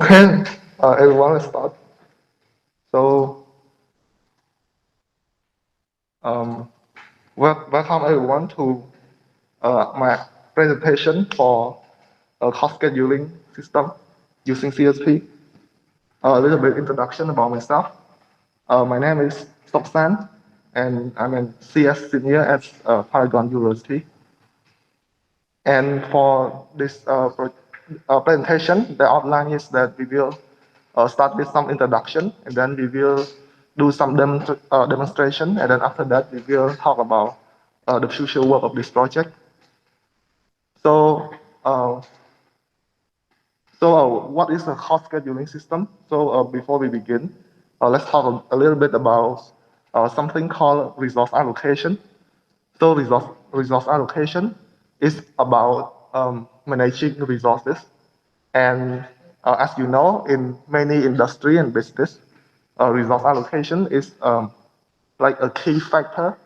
Okay, everyone, let's start. So, um, welcome everyone to my presentation for a cost scheduling system using CSP. A little bit introduction about myself. My name is Soksan, and I'm a CS senior at Paragon University. And for this presentation, the outline is that we will start with some introduction, and then we will do some demonstration, and then after that, we will talk about the future work of this project. So, uh, what is a cost scheduling system? So, before we begin, let's talk a little bit about something called resource allocation. So resource allocation is about managing resources. And as you know, in many industry and business, resource allocation is like a key factor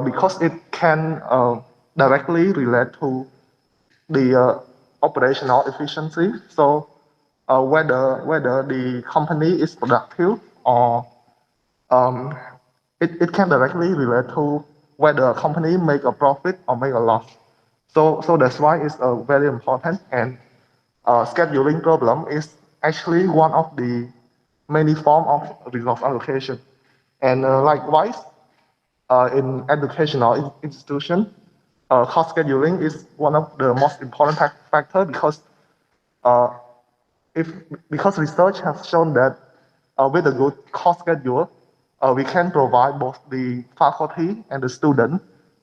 because it can directly relate to the operational efficiency. So whether the company is productive or um, it can directly relate to whether a company make a profit or make a loss. So that's why it's very important. And scheduling problem is actually one of the many form of resource allocation. And likewise, in educational institution, cost scheduling is one of the most important factor because uh, if because research has shown that with a good cost schedule, we can provide both the faculty and the student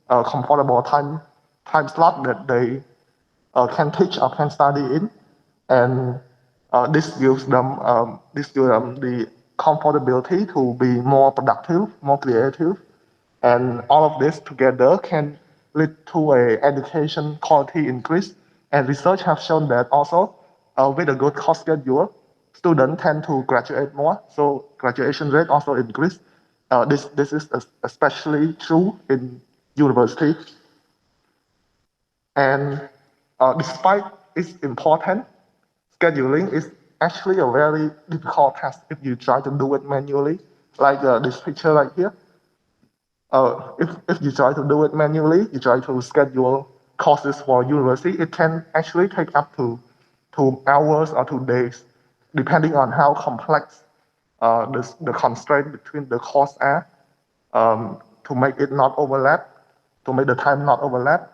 comfortable time slot that they can teach or can study in, and this gives them the comfortability to be more productive, more creative, and all of this together can lead to a education quality increase. And research have shown that also with a good course schedule, students tend to graduate more, so graduation rate also increase. This is especially true in university. And despite its importance, scheduling is actually a very difficult task if you try to do it manually, like this picture right here. If you try to do it manually, you try to schedule courses for university, it can actually take up to 2 hours or 2 days, depending on how complex the constraint between the course are, to make it not overlap, to make the time not overlap,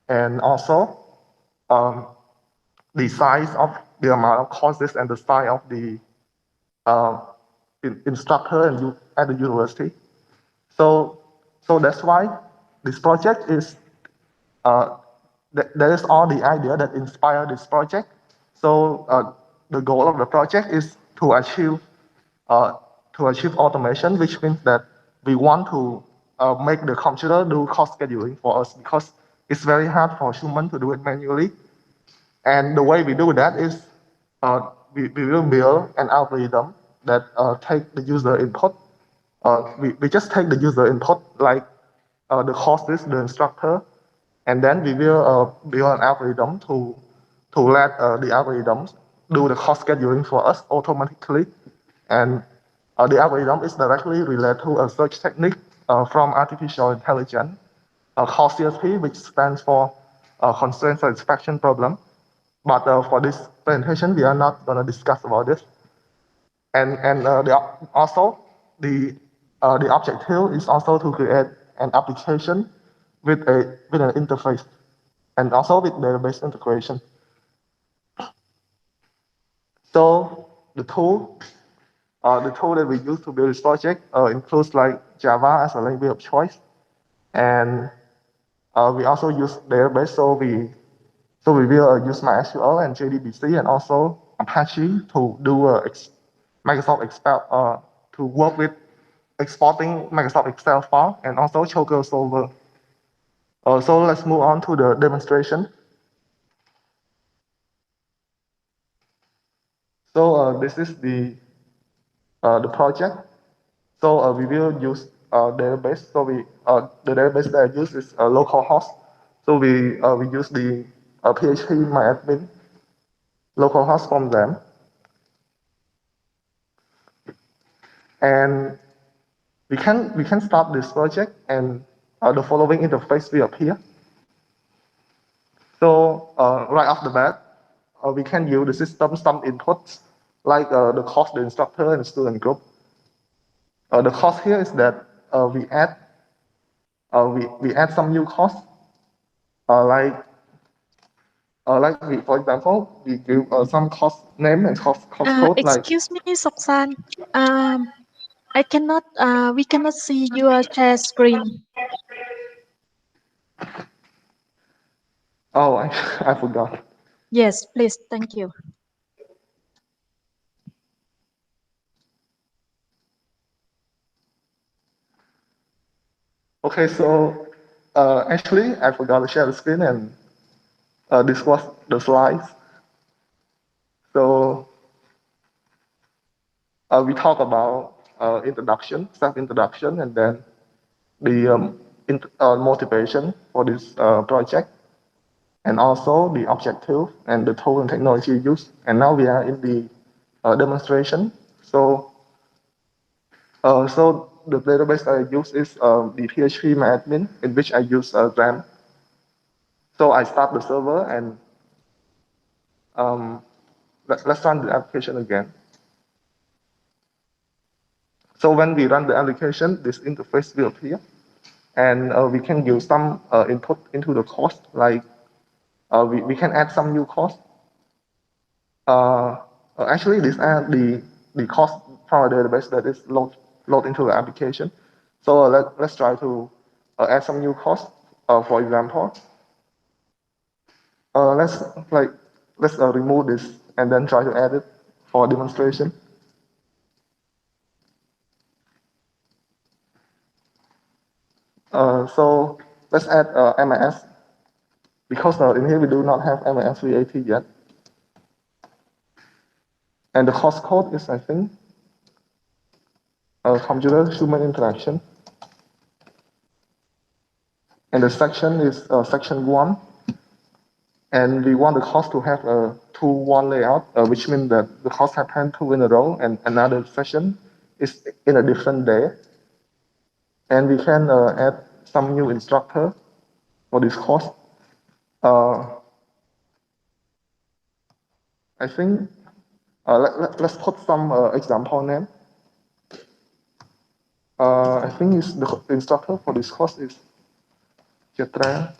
and also um, the size of the amount of courses and the size of the uh, instructor at the university. So, so that's why this project is, uh, that is all the idea that inspired this project. So the goal of the project is uh, to achieve automation, which means that we want to make the computer do cost scheduling for us because it's very hard for human to do it manually. And the way we do that is we will build an algorithm that take the user input. We just take the user input like the courses, the instructor, and then we will build an algorithm to let the algorithms do the cost scheduling for us automatically. And the algorithm is directly related to a search technique from artificial intelligence called CSP, which stands for constraint satisfaction problem. But for this presentation, we are not going to discuss about this. And also the objective is also to create an application with an interface and also with database integration. So the tool that we use to build this project includes like Java as a language of choice, and we also use database. So we will use MySQL and JDBC and also Apache to do Microsoft Excel to work with exporting Microsoft Excel file and also Choker solver. So let's move on to the demonstration. So this is the project. So we will use database. So the database that I use is localhost. So we use the PHP myadmin localhost from them. And we can start this project, and the following interface will appear. So right off the bat, we can use the system some inputs like the course, the instructor, and the student group. The course here is that we add some new course uh, like for example, we give some course name and course code like. Excuse me, Soksan. We cannot see your share screen. Oh, I forgot. Yes, please. Thank you. Okay, so actually I forgot to share the screen, and this was the slides. So we talk about introduction, self-introduction, and then the motivation for this project, and also the objective and the tool and technology used. And now we are in the demonstration. So the database I use is the PHP MyAdmin, in which I use RAM. So I start the server, and um, let's run the application again. So when we run the application, this interface will appear, and we can give some input into the course, like we can add some new course. Actually, these are the course from a database that is load into the application. So let's try to add some new course. For example, uh, let's like let's remove this and then try to add it for demonstration. So let's add MIS, because in here we do not have MIS VAT yet. And the course code is, I think, computer human interaction. And the section is section 1. And we want the course to have a 2-1 layout, which means that the course happens 2 in a row, and another session is in a different day. And we can add some new instructor for this course. I think let's put some example name. I think the instructor for this course is Chitra.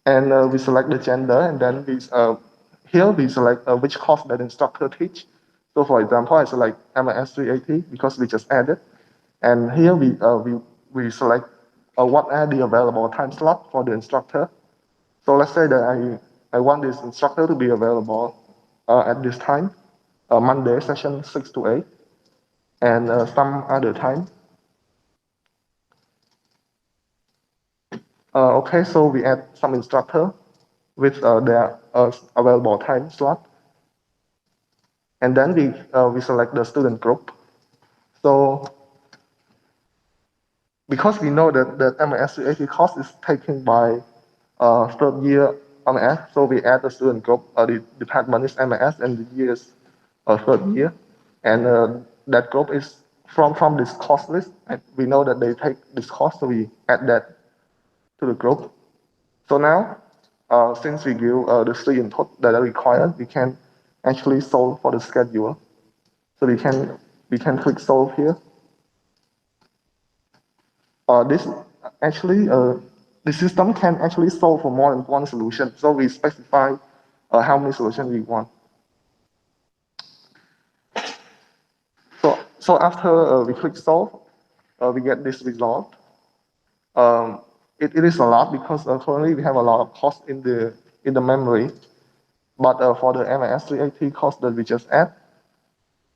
And we select the gender, and then here we select which course that instructor teach. So for example, I select MIS 380 because we just added. And here we select what are the available time slot for the instructor. So let's say that I want this instructor to be available at this time, Monday session 6 to 8, and some other time. Okay, so we add some instructor with their available time slot, and then we select the student group. So because we know that the MIS 380 course is taken by third year MIS, so we add the student group. The department is MIS, and the year is third year, and that group is from this course list. And we know that they take this course, so we add that to the group. So now, since we give the 3 input that are required, we can actually solve for the schedule. So we can click solve here. This actually the system can actually solve for more than one solution. So we specify how many solutions we want. So after we click solve, we get this result. It is a lot because currently we have a lot of cost in the memory. But for the MIS 380 course that we just add,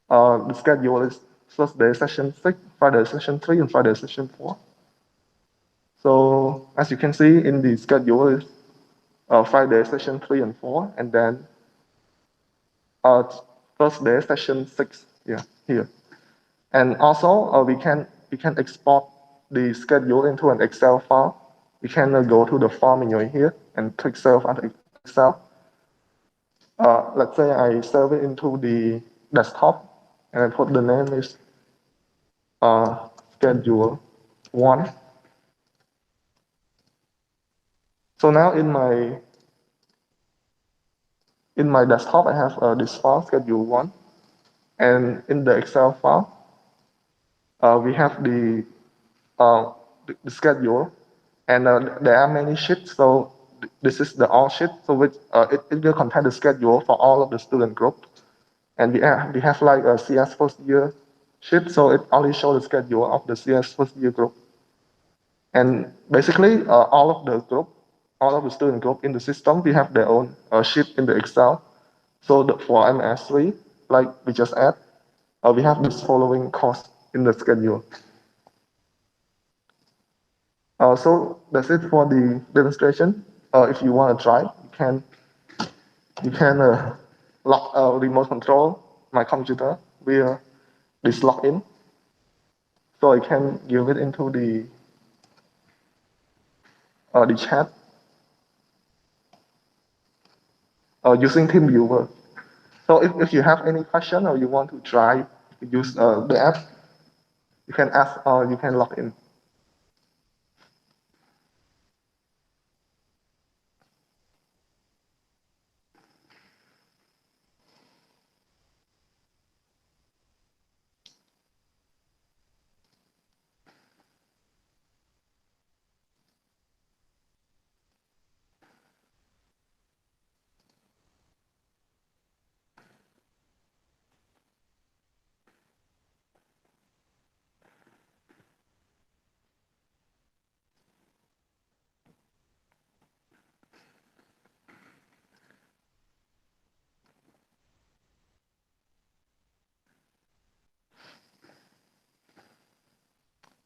the schedule is Thursday session 6, Friday session 3, and Friday session 4. So as you can see in the schedule is Friday session 3 and 4, and then uh, Thursday session 6 here. And also we can export the schedule into an Excel file. We can go to the file menu here and click save under Excel. Let's say I save it into the desktop, and I put the name is schedule one. So now in my desktop, I have this file schedule one, and in the Excel file, we have the schedule, and there are many sheets. So this is the all sheet, so which it will contain the schedule for all of the student group, and we have like a CS first year sheet, so it only shows the schedule of the CS first year group, and basically all of the student group in the system, we have their own sheet in the Excel. So for MS3, like we just add, we have this following course in the schedule. So that's it for the demonstration. If you want to try, you can lock remote control my computer via this login. So I can give it into the chat using TeamViewer. So if you have any question or you want to try to use the app, you can ask or you can log in.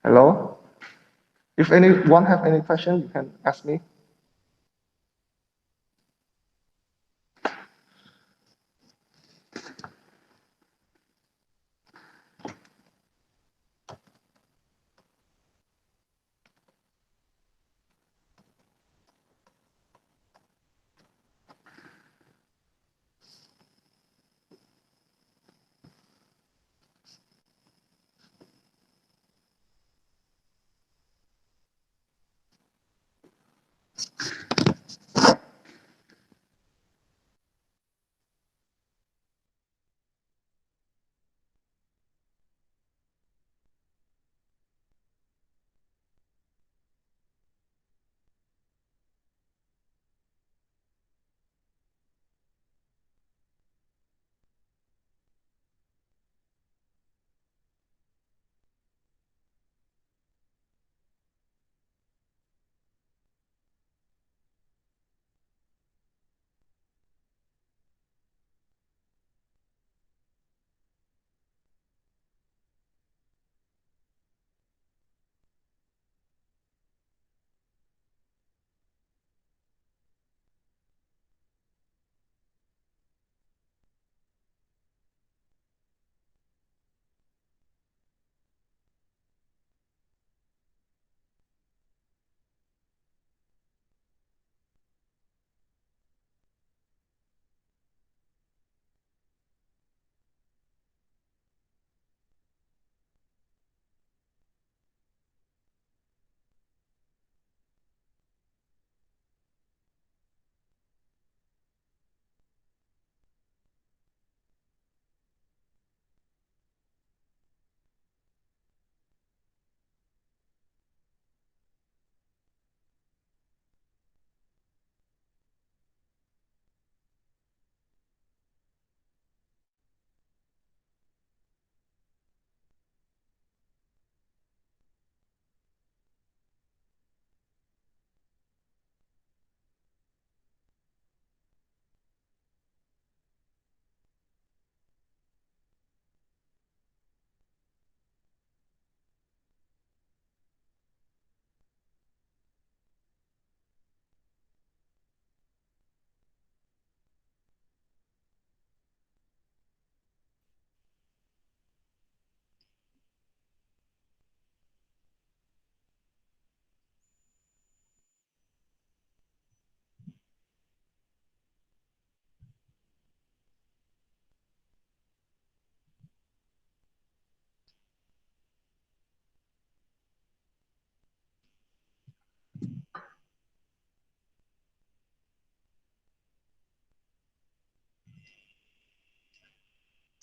Hello? If anyone have any question, you can ask me.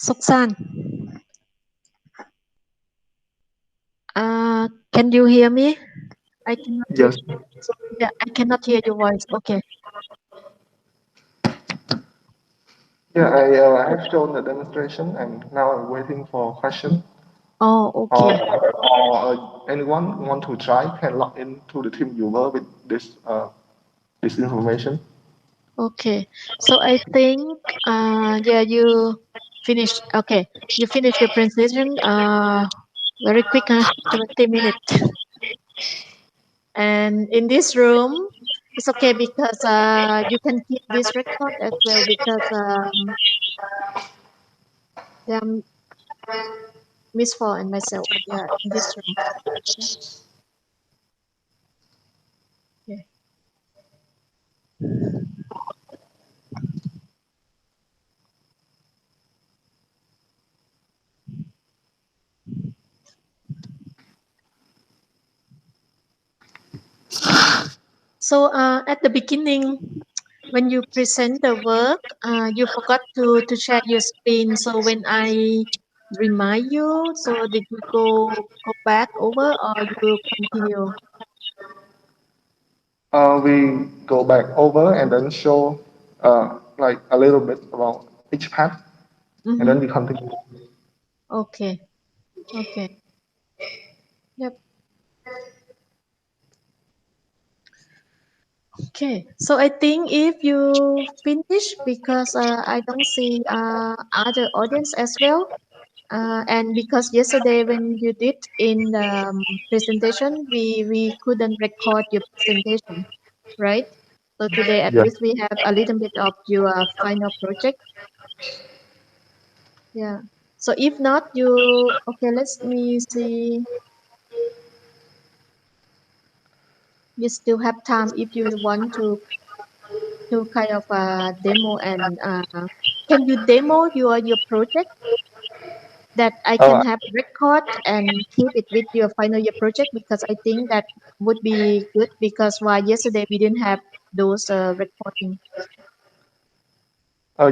Soksan, can you hear me? I cannot hear. Yes. Yeah, I cannot hear your voice. Okay. Yeah, I have shown the demonstration and now I'm waiting for question. Oh, Or, okay. anyone want to try can log into the team viewer with this information. Okay. So I think, yeah, you finished. Okay. You finished your presentation, very quick, 20 minutes. And in this room, it's okay because, you can keep this record as well because, yeah, Miss Fall and myself, yeah, in this room. Okay. Yeah. So, at the beginning, when you present the work, you forgot to share your screen. So when I remind you, so did you go back over or you continue? We go back over and then show like a little bit about each path, and then Mm-hmm. we continue. Okay. Okay. Yep. Okay. So I think if you finish, because, I don't see, other audience as well. And because yesterday when you did in the, presentation, we couldn't record your presentation, right? So today at Yes. least we have a little bit of your final project. Yeah. So if not, you okay? Let me see. You still have time if you want to kind of, demo and, can you demo your project that I can Uh, have record and keep it with your final year project, because I think that would be good, because why yesterday we didn't have those, recording.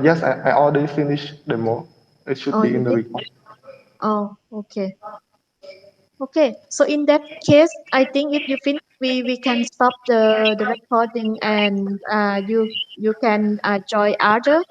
yes, I already finished demo. It should Oh, be you in the did? report. Oh, okay. Okay. So in that case, I think if you finish, we can stop the recording, and, you can, join other.